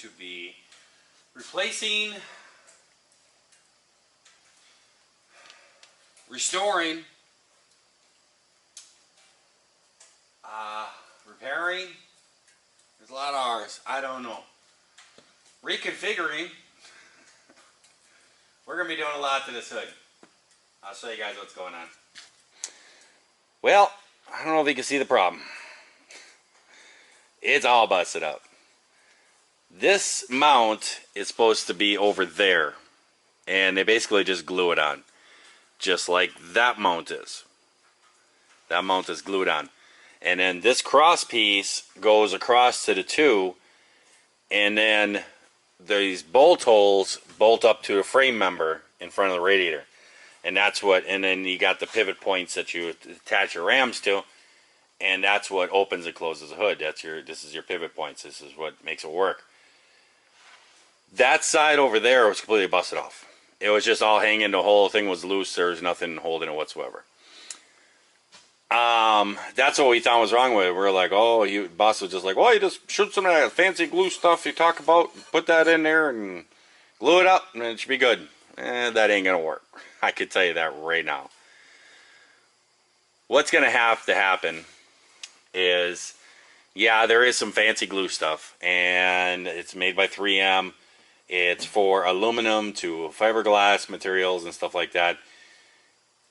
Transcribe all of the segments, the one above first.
to be replacing, restoring, repairing. There's a lot of R's. I don't know. Reconfiguring. We're going to be doing a lot to this hood. I'll show you guys what's going on. Well, I don't know if you can see the problem. It's all busted up. This mount is supposed to be over there. And they basically just glue it on. Just like that mount is. That mount is glued on. And then this cross piece goes across to the two. And then these bolt holes bolt up to a frame member in front of the radiator. And that's what, and then you got the pivot points that you attach your rams to. And that's what opens and closes the hood. This is your pivot points. This is what makes it work. That side over there was completely busted off. It was just all hanging. The whole thing was loose. There was nothing holding it whatsoever. That's what we thought was wrong with it. We were like, oh, boss was just like, well, you just shoot some of that fancy glue stuff you talk about, put that in there and glue it up and it should be good. That ain't gonna work. I could tell you that right now. What's gonna have to happen is, yeah, there is some fancy glue stuff and it's made by 3M. It's for aluminum to fiberglass materials and stuff like that.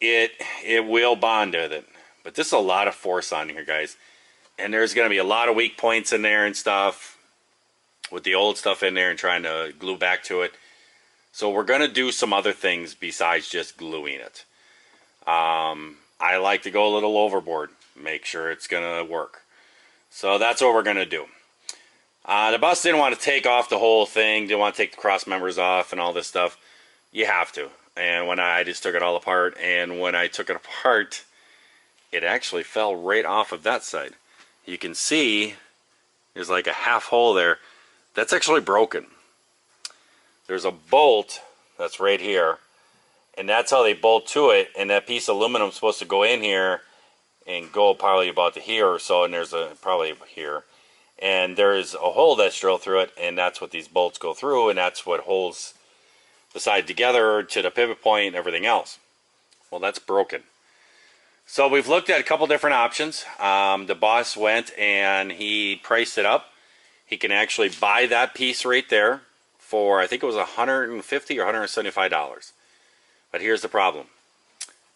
It will bond with it. But this is a lot of force on here, guys. And there's going to be a lot of weak points in there and stuff with the old stuff in there and trying to glue back to it. So we're going to do some other things besides just gluing it. I like to go a little overboard. Make sure it's going to work. So that's what we're going to do. The bus didn't want to take off the whole thing. Didn't want to take the cross members off and all this stuff. You have to. And when I just took it all apart. And when I took it apart, it actually fell right off of that side. You can see there's like a half hole there. That's actually broken. There's a bolt that's right here. And that's how they bolt to it. And that piece of aluminum is supposed to go in here and go probably about to here or so. And there's probably here. And there's a hole that's drilled through it. And that's what these bolts go through. And that's what holds the side together to the pivot point and everything else. Well, that's broken. So we've looked at a couple different options. The boss went and he priced it up. He can actually buy that piece right there for, I think it was $150 or $175. But here's the problem.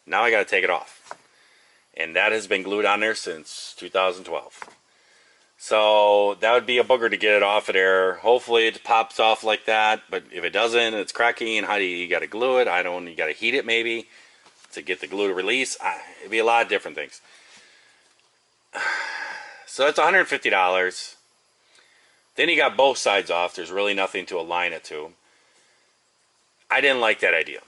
Now I got to take it off. And that has been glued on there since 2012. So that would be a booger to get it off of there. Hopefully it pops off like that. But if it doesn't, it's cracking. How do you got to glue it? You got to heat it maybe to get the glue to release. It'd be a lot of different things. So it's $150. Then you got both sides off. There's really nothing to align it to. I didn't like that idea.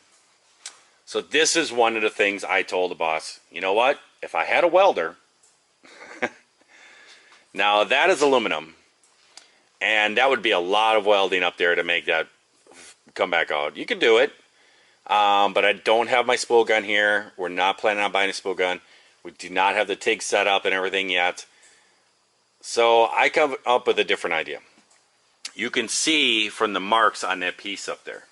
So this is one of the things I told the boss. You know what? If I had a welder, now that is aluminum, and that would be a lot of welding up there to make that come back out. You could do it. But I don't have my spool gun here. We're not planning on buying a spool gun. We do not have the TIG set up and everything yet. So I come up with a different idea. You can see from the marks on that piece up there.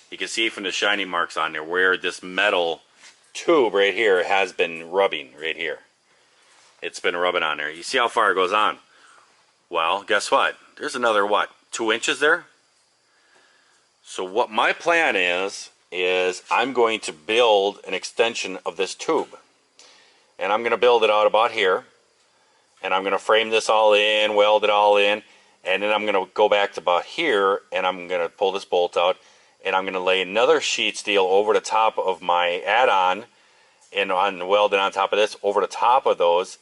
You can see from the shiny marks on there where this metal tube right here has been rubbing right here. It's been rubbing on there. You see how far it goes on? Well, guess what? There's another, what, 2 inches there? So what my plan is I'm going to build an extension of this tube. And I'm going to build it out about here. And I'm going to frame this all in, weld it all in. And then I'm going to go back to about here and I'm going to pull this bolt out. And I'm going to lay another sheet steel over the top of my add-on and weld it on top of this over the top of those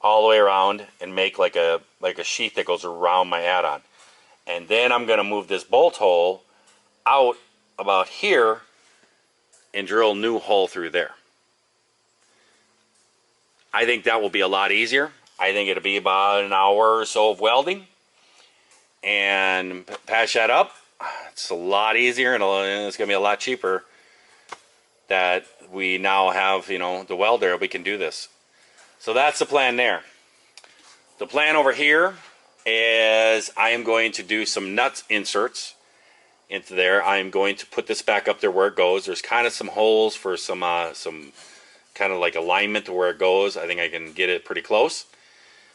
all the way around and make like a sheath that goes around my add-on. And then I'm going to move this bolt hole out about here and drill a new hole through there. I think that will be a lot easier. I think it'll be about an hour or so of welding and patch that up. It's a lot easier and it's going to be a lot cheaper that we now have, the welder. We can do this. So that's the plan there. The plan over here is I am going to do some nut inserts into there. I am going to put this back up there where it goes. There's kind of some holes for some kind of like alignment to where it goes. I think I can get it pretty close.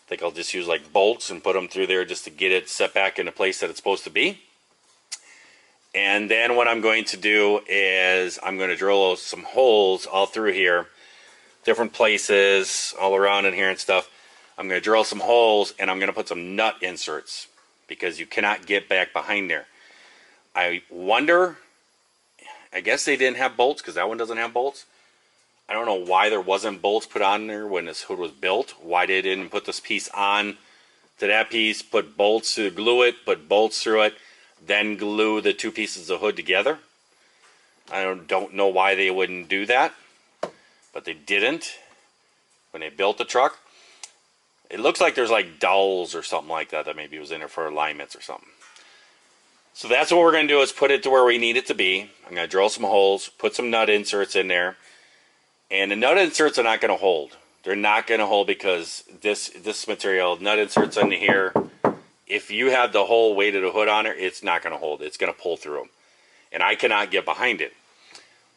I think I'll just use like bolts and put them through there just to get it set back in the place that it's supposed to be. And then what I'm going to do is I'm going to drill some holes all through here, different places all around in here and stuff. I'm going to drill some holes and I'm going to put some nut inserts because you cannot get back behind there. I wonder, I guess they didn't have bolts because that one doesn't have bolts. I don't know why there wasn't bolts put on there when this hood was built. Why they didn't put this piece on to that piece, put bolts to glue it, put bolts through it, then glue the two pieces of hood together. I don't know why they wouldn't do that, but they didn't when they built the truck. It looks like there's like dowels or something like that that maybe was in there for alignments or something. So that's what we're going to do, is put it to where we need it to be. I'm going to drill some holes, put some nut inserts in there. And the nut inserts are not going to hold. They're not going to hold because this material, nut inserts under here, if you have the whole weight of the hood on it, it's not going to hold. It's going to pull through them. And I cannot get behind it.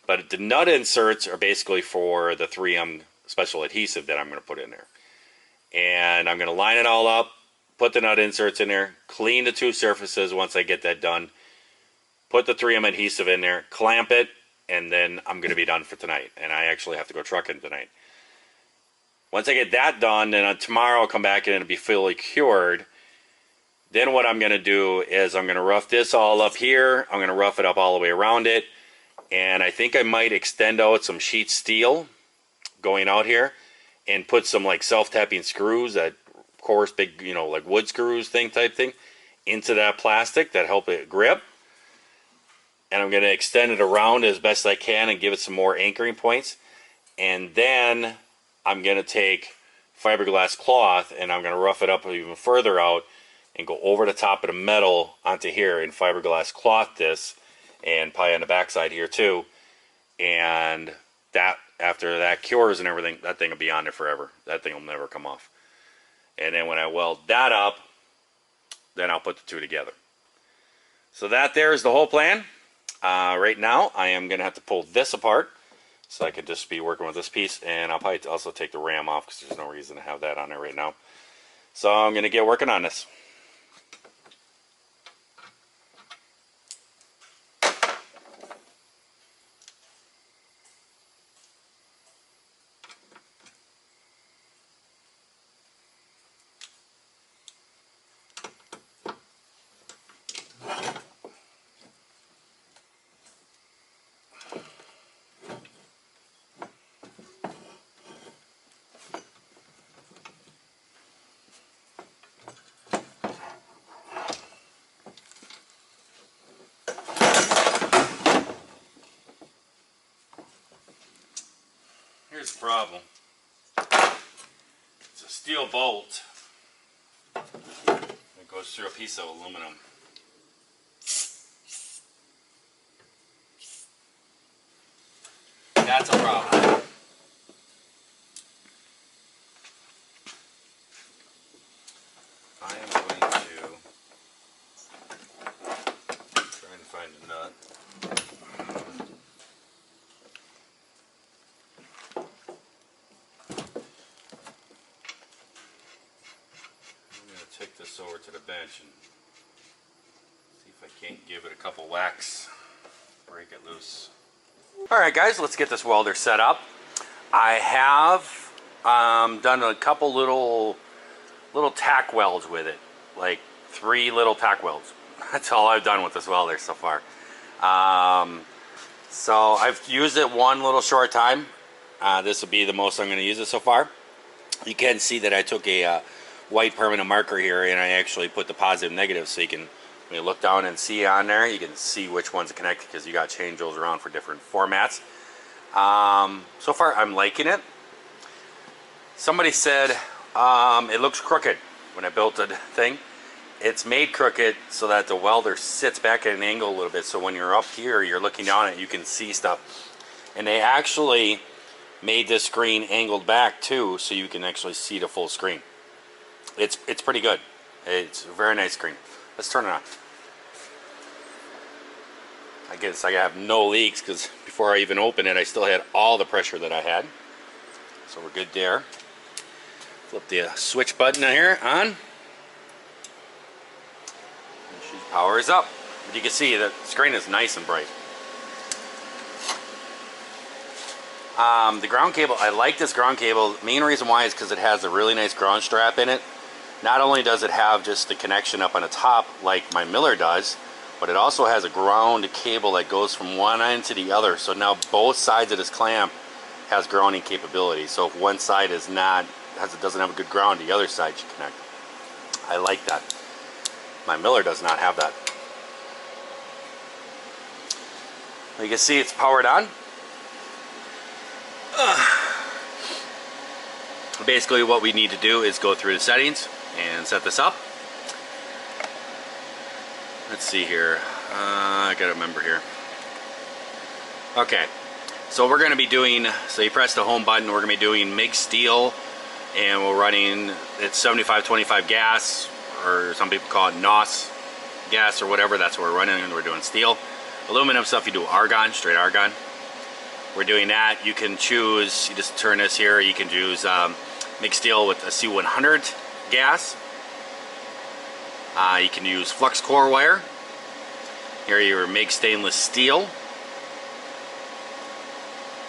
But the nut inserts are basically for the 3M special adhesive that I'm going to put in there. And I'm going to line it all up, put the nut inserts in there, clean the two surfaces once I get that done, put the 3M adhesive in there, clamp it, and then I'm going to be done for tonight. And I actually have to go trucking tonight. Once I get that done, then tomorrow I'll come back and it'll be fully cured. Then what I'm going to do is I'm going to rough this all up here. I'm going to rough it up all the way around it. And I think I might extend out some sheet steel going out here and put some like self-tapping screws, that coarse big, you know, like wood screws type thing, into that plastic that help it grip. And I'm going to extend it around as best I can and give it some more anchoring points. And then I'm going to take fiberglass cloth and I'm going to rough it up even further out and go over the top of the metal onto here and fiberglass cloth this, and probably on the backside here too. And that, after that cures and everything, that thing will be on there forever. That thing will never come off. And then when I weld that up, then I'll put the two together. So that there is the whole plan. Right now, I am going to have to pull this apart so I could just be working with this piece, and I'll probably also take the ram off because there's no reason to have that on there right now. So I'm going to get working on this. Here's the problem. It's a steel bolt that goes through a piece of aluminum. That's a problem. I am going to try and find a nut. Take this over to the bench and see if I can't give it a couple whacks, break it loose. Alright guys, let's get this welder set up. I have done a couple little tack welds with it, like 3 little tack welds. That's all I've done with this welder so far. So I've used it one little short time. This will be the most I'm going to use it so far. You can see that I took a white permanent marker here and I actually put the positive and negative, so you can, when you look down and see on there, you can see which ones are connected because you got to change those around for different formats. So far I'm liking it. Somebody said it looks crooked when I built the thing. It's made crooked so that the welder sits back at an angle a little bit, so when you're up here you're looking down at it, you can see stuff. And they actually made this screen angled back too, so you can actually see the full screen. It's pretty good. It's a very nice screen. Let's turn it on. I guess I have no leaks because before I even opened it, I still had all the pressure that I had. So we're good there. Flip the switch button here on. Power is up. You can see the screen is nice and bright. The ground cable, I like this ground cable. Main reason why is because it has a really nice ground strap in it. Not only does it have just the connection up on the top like my Miller does, but it also has a ground cable that goes from one end to the other. So now both sides of this clamp has grounding capability. So if one side is not, doesn't have a good ground, the other side should connect. I like that. My Miller does not have that. You can see it's powered on. Basically what we need to do is go through the settings and set this up. Let's see here. I gotta remember here. Okay, so we're gonna be doing, so you press the home button, we're gonna be doing MIG steel, and we're running, it's 75-25 gas, or some people call it NOS gas or whatever. That's what we're running, and we're doing steel. Aluminum stuff, you do argon, straight argon. We're doing that. You can choose, you just turn this here, you can choose MIG steel with a C100 gas. You can use flux core wire. Here your MIG stainless steel.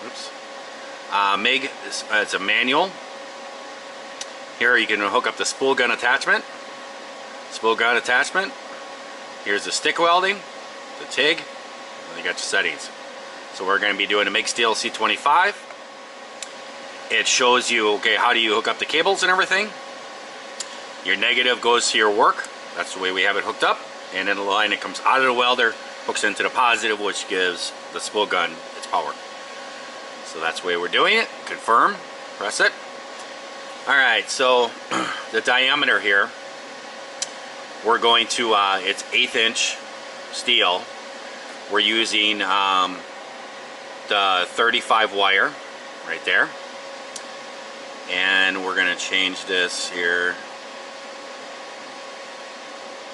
Oops. MIG, it's a manual. Here you can hook up the spool gun attachment. Spool gun attachment. Here's the stick welding, the TIG, and you got your settings. So we're going to be doing a MIG steel C25. It shows you, okay, how do you hook up the cables and everything. Your negative goes to your work. That's the way we have it hooked up. And then the line that comes out of the welder hooks into the positive, which gives the spool gun its power. So that's the way we're doing it. Confirm, press it. Alright, so the diameter here, we're going to, it's 1/8 inch steel. We're using the 35 wire right there. And we're going to change this here.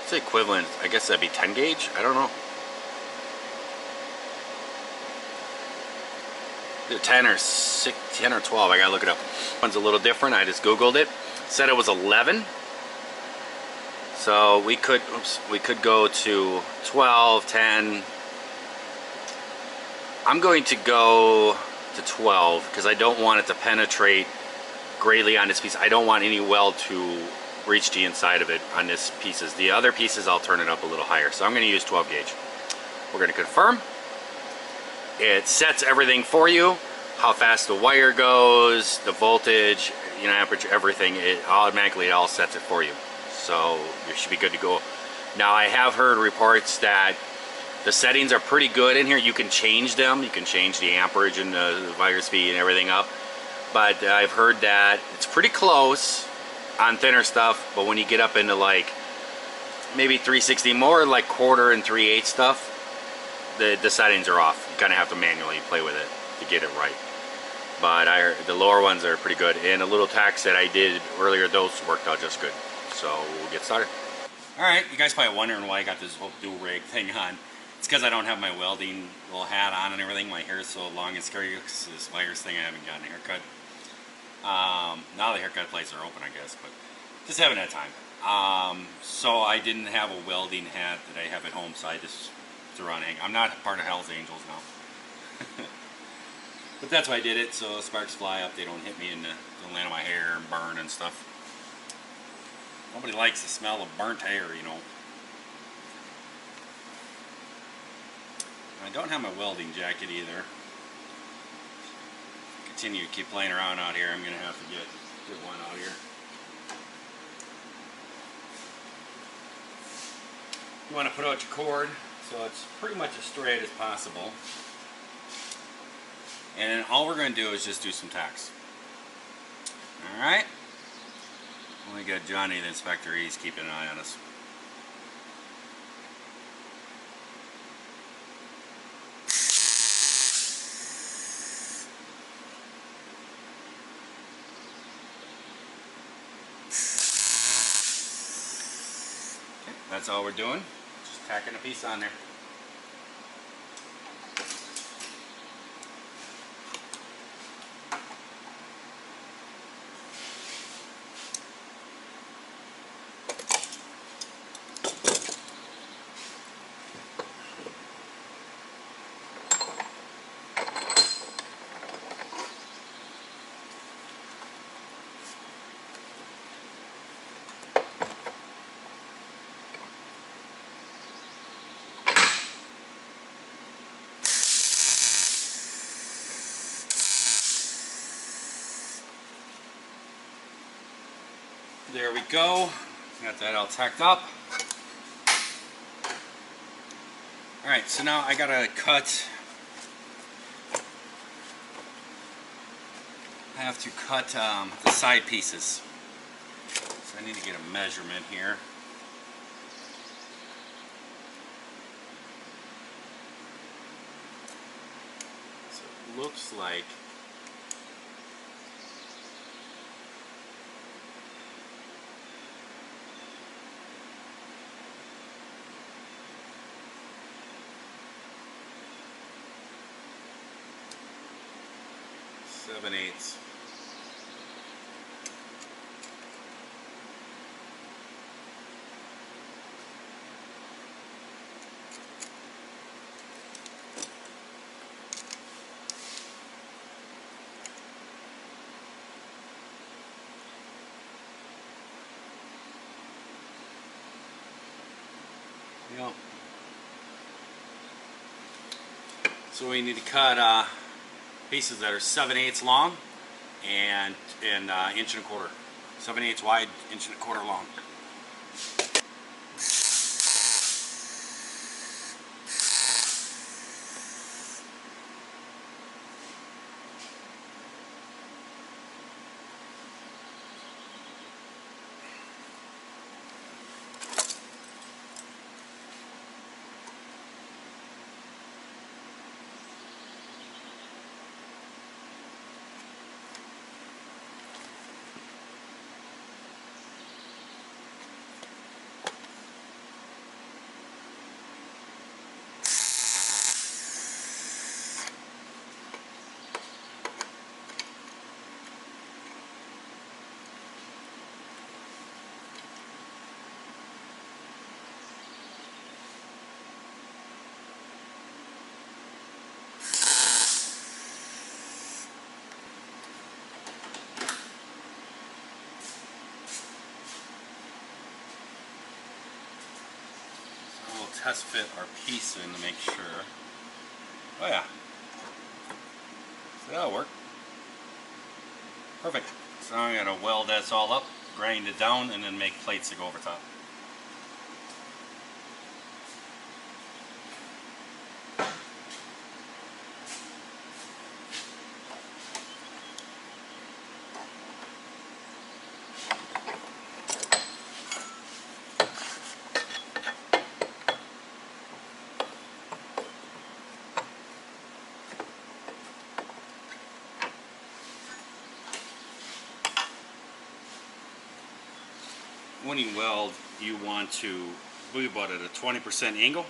It's equivalent, I guess that'd be 10 gauge? I don't know. Either 10 or 6, 10 or 12, I gotta look it up. One's a little different, I just Googled it. Said it was 11. So we could, oops, we could go to 12, 10. I'm going to go to 12 because I don't want it to penetrate greatly on this piece. I don't want any weld to reach the inside of it on this pieces. The other pieces I'll turn it up a little higher. So I'm going to use 12 gauge. We're going to confirm. It sets everything for you. How fast the wire goes, the voltage, you know, amperage, everything. It automatically all sets it for you. So you should be good to go. Now I have heard reports that the settings are pretty good in here. You can change them. You can change the amperage and the wire speed and everything up. But I've heard that it's pretty close on thinner stuff, but when you get up into like maybe 360, more like 1/4 and 3/8 stuff, the settings are off. You kind of have to manually play with it to get it right. But the lower ones are pretty good, and the little tacks that I did earlier, those worked out just good. So we'll get started. Alright, you guys probably wondering why I got this whole dual rig thing on. It's because I don't have my welding little hat on and everything. My hair is so long and scary because this virus thing. I haven't gotten a haircut. Now the haircut places are open, I guess, but just haven't had time. So I didn't have a welding hat that I have at home, so I just threw on hang. I'm not part of Hell's Angels now. But that's why I did it, so sparks fly up, they don't hit me and don't land on my hair and burn and stuff. Nobody likes the smell of burnt hair, you know. I don't have my welding jacket either. Continue to keep playing around out here. I'm going to have to get one out here. You want to put out your cord so it's pretty much as straight as possible. And all we're going to do is just do some tacks. Alright. We got Johnny the inspector, he's keeping an eye on us. That's all we're doing. Just tacking a piece on there. There we go. Got that all tacked up. Alright, so now I gotta cut. I have to cut the side pieces. So I need to get a measurement here. So it looks like seven-eighths. Yep. So we need to cut pieces that are 7/8 long and an inch and a quarter. 7/8 wide, inch and a quarter long. Test fit our piece in to make sure. Oh yeah. So that'll work. Perfect. So now I'm going to weld this all up, grind it down, and then make plates to go over top. When you weld, you want to move about at a 20% angle.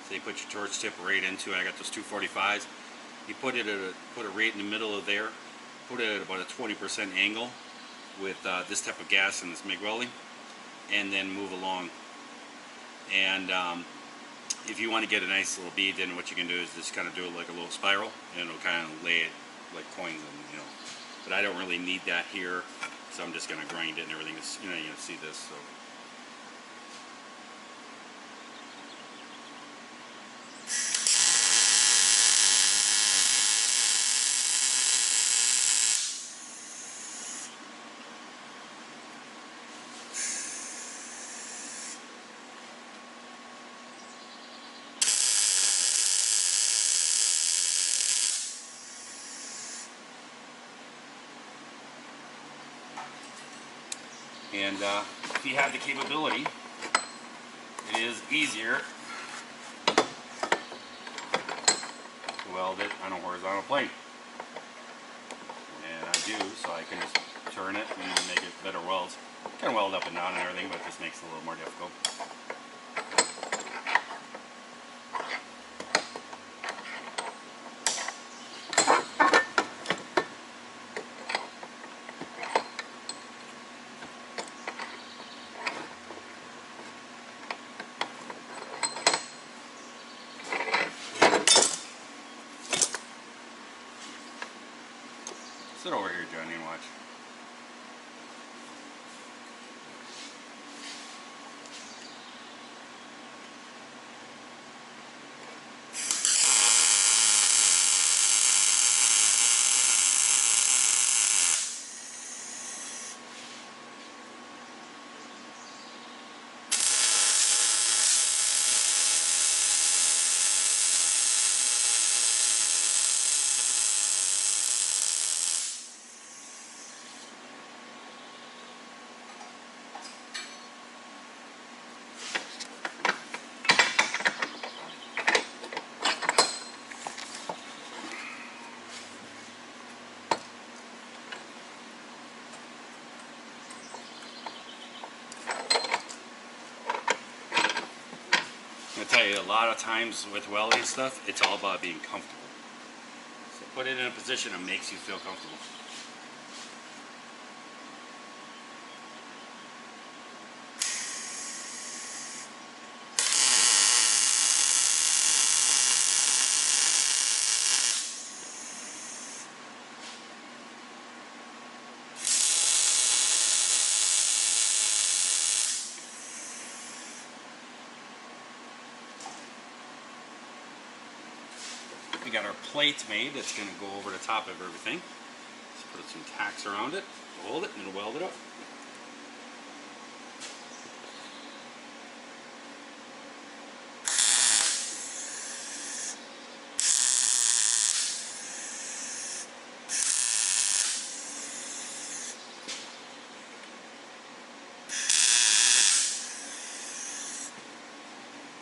So you put your torch tip right into it. I got those 245s. You put it right in the middle of there. Put it at about a 20% angle with this type of gas and this MIG welding, and then move along. And if you want to get a nice little bead, then what you can do is just kind of do it like a little spiral, and it'll kind of lay it like coins, and But I don't really need that here. So I'm just going to grind it and everything. You know, see this. So. And if you have the capability, it is easier to weld it on a horizontal plane. And I do, so I can just turn it and make it better welds. You can weld up and down and everything, but it just makes it a little more difficult. Sit over here, Johnny, and watch. I tell you, a lot of times with welding stuff, it's all about being comfortable. So put it in a position that makes you feel comfortable. We got our plate made that's going to go over the top of everything. Let's put some tacks around it, hold it, and it'll weld it up.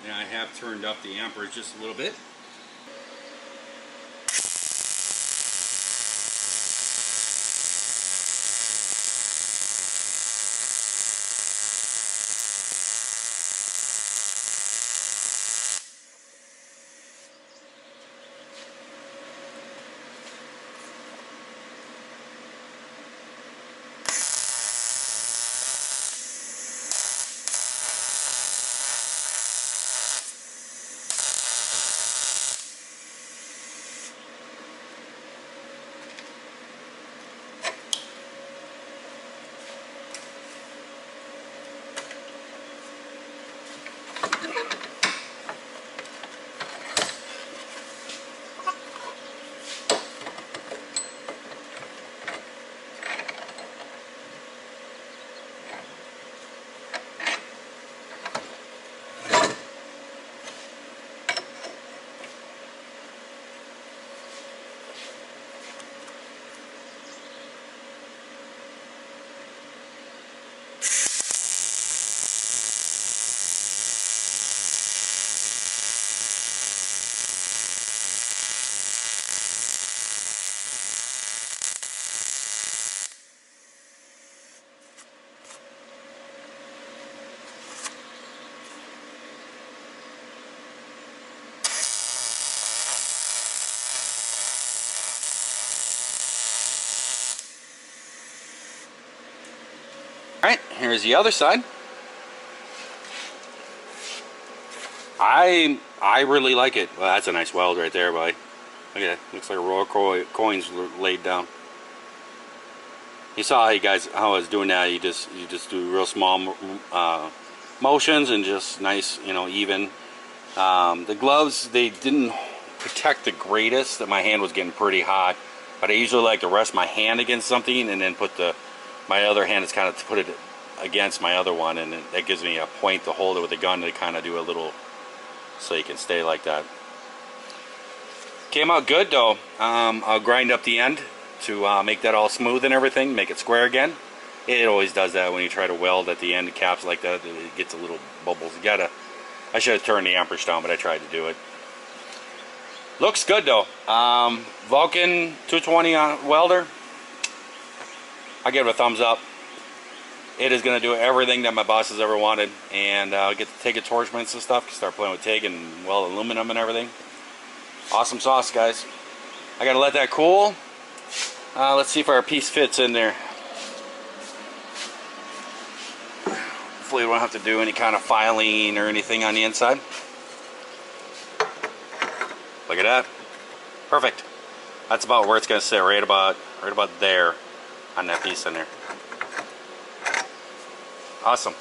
Now I have turned up the amperage just a little bit. Alright, here's the other side. I really like it. Well, that's a nice weld right there, buddy. Look at that. Looks like a row of coins laid down. You saw how I was doing that. You just do real small motions and just nice, even. The gloves, they didn't protect the greatest. That my hand was getting pretty hot, but I usually like to rest my hand against something and then put my other hand is kind of to put it against my other one, and that gives me a point to hold it with the gun to kind of do a little, so you can stay like that. Came out good though. I'll grind up the end to make that all smooth and everything, make it square again. It always does that when you try to weld at the end of caps like that. It gets a little bubbles. I should have turned the amperage down, but I tried to do it. Looks good though. Vulcan 220 welder. I give it a thumbs up. It is going to do everything that my boss has ever wanted, and get to TIG attachments and stuff, start playing with TIG and weld aluminum and everything. Awesome sauce, guys. I got to let that cool. Let's see if our piece fits in there. Hopefully we won't have to do any kind of filing or anything on the inside. Look at that. Perfect. That's about where it's going to sit, right about there on that piece in there. Awesome.